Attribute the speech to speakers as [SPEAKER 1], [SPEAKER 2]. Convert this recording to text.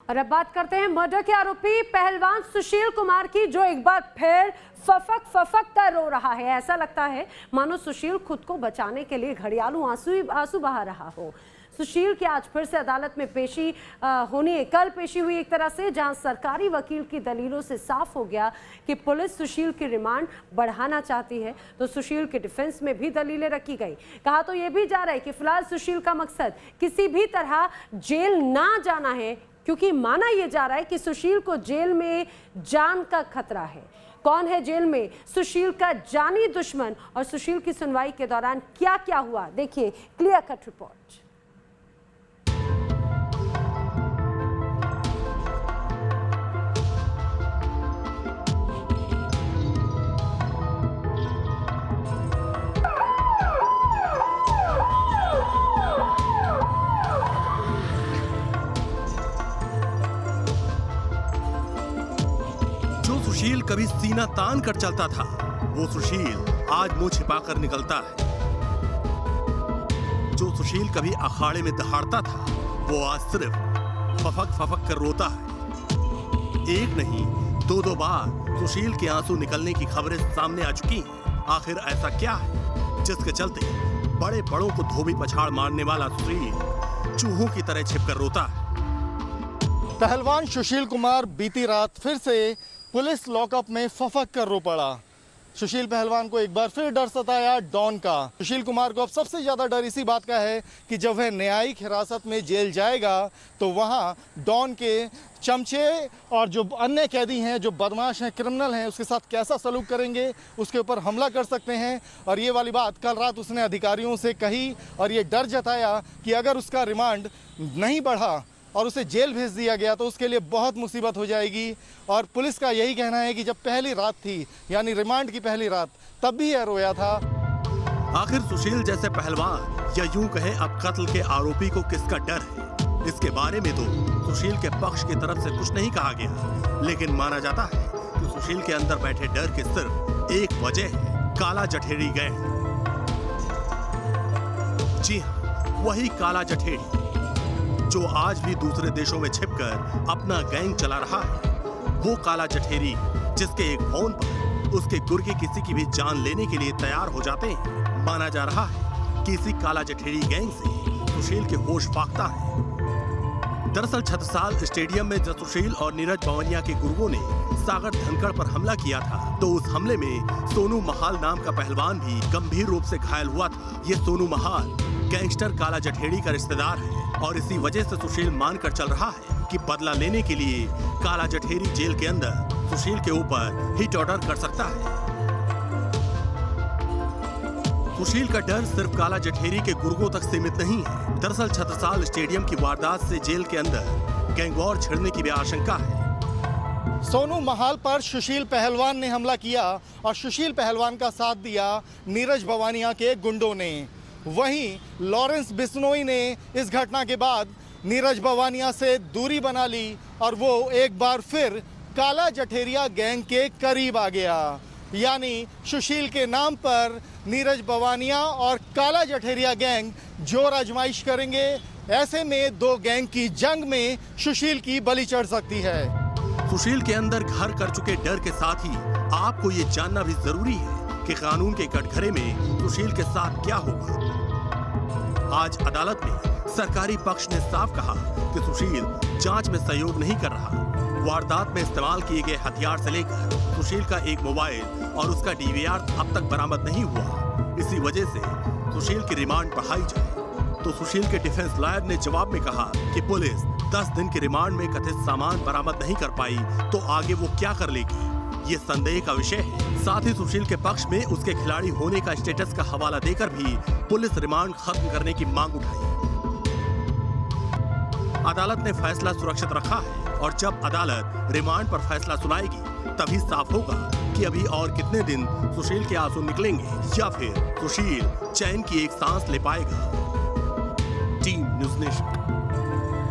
[SPEAKER 1] और अब बात करते हैं मर्डर के आरोपी पहलवान सुशील कुमार की, जो एक बार फिर फफक कर रो रहा है। ऐसा लगता है मानो सुशील खुद को बचाने के लिए घड़ियालू आंसू बहा रहा हो। सुशील की आज फिर से अदालत में पेशी होनी है। कल पेशी हुई एक तरह से, जहां सरकारी वकील की दलीलों से साफ हो गया कि पुलिस सुशील की रिमांड बढ़ाना चाहती है। तो सुशील के डिफेंस में भी दलीलें रखी गई। कहा तो यह भी जा रहा है कि फिलहाल सुशील का मकसद किसी भी तरह जेल ना जाना है, क्योंकि माना यह जा रहा है कि सुशील को जेल में जान का खतरा है। कौन है जेल में सुशील का जानी दुश्मन, और सुशील की सुनवाई के दौरान क्या क्या हुआ, देखिए क्लियर कट रिपोर्ट।
[SPEAKER 2] सुशील कभी सीना तान कर चलता था, वो सुशील आज मुंह छिपाकर निकलता है। जो सुशील कभी अखाड़े में दहाड़ता था, वो आज सिर्फ फफक कर रोता है। एक नहीं दो बार सुशील के आंसू निकलने की खबरें सामने आ चुकी हैं। आखिर ऐसा क्या है जिसके चलते बड़ों को धोबी पछाड़ मारने वाला सुशील चूहों की तरह छिपकर रोता है?
[SPEAKER 3] पहलवान सुशील कुमार बीती रात फिर से पुलिस लॉकअप में फफक कर रो पड़ा। सुशील पहलवान को एक बार फिर डर सताया डॉन का। सुशील कुमार को अब सबसे ज्यादा डर इसी बात का है कि जब वह न्यायिक हिरासत में जेल जाएगा तो वहां डॉन के चमचे और जो अन्य कैदी हैं, जो बदमाश हैं, क्रिमिनल हैं, उसके साथ कैसा सलूक करेंगे, उसके ऊपर हमला कर सकते हैं। और ये वाली बात कल रात उसने अधिकारियों से कही और ये डर जताया कि अगर उसका रिमांड नहीं बढ़ा और उसे जेल भेज दिया गया तो उसके लिए बहुत मुसीबत हो जाएगी। और पुलिस का यही कहना है कि जब पहली रात थी, यानी रिमांड की पहली रात, तब भी यह रोया था।
[SPEAKER 2] आखिर सुशील जैसे पहलवान, या यूं कहें अब कत्ल के आरोपी को किसका डर है, इसके बारे में तो सुशील के पक्ष की तरफ से कुछ नहीं कहा गया। लेकिन माना जाता है कि सुशील के अंदर बैठे डर की सिर्फ एक वजह है, काला जठेरी गैंग। जी हाँ, वही काला जठेरी जो आज भी दूसरे देशों में छिपकर अपना गैंग चला रहा है। वो काला जठेरी जिसके एक फोन पर उसके गुर्गे किसी की भी जान लेने के लिए तैयार हो जाते हैं। माना जा रहा है कि इसी काला जठेरी गैंग से सुशील के होश फाख्ता है। दरअसल छत्रसाल स्टेडियम में जब सुशील और नीरज बवनिया के गुर्गों ने सागर धनखड़ पर हमला किया था, तो उस हमले में सोनू महाल नाम का पहलवान भी गंभीर रूप से घायल हुआ था। ये सोनू महाल गैंगस्टर काला जठेरी का रिश्तेदार है और इसी वजह से सुशील मानकर चल रहा है कि बदला लेने के लिए काला जठेरी जेल के अंदर सुशील के ऊपर हिट ऑर्डर कर सकता है। सुशील का डर सिर्फ काला जठेरी के गुर्गों तक सीमित नहीं है। दरअसल छत्रसाल स्टेडियम की वारदात से जेल के अंदर गैंगवॉर छिड़ने की भी आशंका है।
[SPEAKER 3] सोनू महाल पर सुशील पहलवान ने हमला किया और सुशील पहलवान का साथ दिया नीरज बवानिया के गुंडों ने। वहीं लॉरेंस बिश्नोई ने इस घटना के बाद नीरज बवानिया से दूरी बना ली और वो एक बार फिर काला जठेरिया गैंग के करीब आ गया। यानी सुशील के नाम पर नीरज बवानिया और काला जठेरिया गैंग जोर आजमाइश करेंगे। ऐसे में दो गैंग की जंग में सुशील की बलि चढ़ सकती है।
[SPEAKER 2] सुशील के अंदर घर कर चुके डर के साथ ही आपको ये जानना भी जरूरी है कि कानून के कटघरे में सुशील के साथ क्या होगा। आज अदालत में सरकारी पक्ष ने साफ कहा कि सुशील जांच में सहयोग नहीं कर रहा। वारदात में इस्तेमाल किए गए हथियार से लेकर सुशील का एक मोबाइल और उसका डीवीआर अब तक बरामद नहीं हुआ। इसी वजह से सुशील की रिमांड बढ़ाई जाए। तो सुशील के डिफेंस लॉयर ने जवाब में कहा कि पुलिस 10 दिन की रिमांड में कथित सामान बरामद नहीं कर पाई तो आगे वो क्या कर लेगी, ये संदेह का विषय है। साथ ही सुशील के पक्ष में उसके खिलाड़ी होने का स्टेटस का हवाला देकर भी पुलिस रिमांड खत्म करने की मांग उठाई। अदालत ने फैसला सुरक्षित रखा है और जब अदालत रिमांड पर फैसला सुनाएगी तभी साफ होगा कि अभी और कितने दिन सुशील के आंसू निकलेंगे या फिर सुशील चैन की एक सांस ले पाएगा। Team news nation.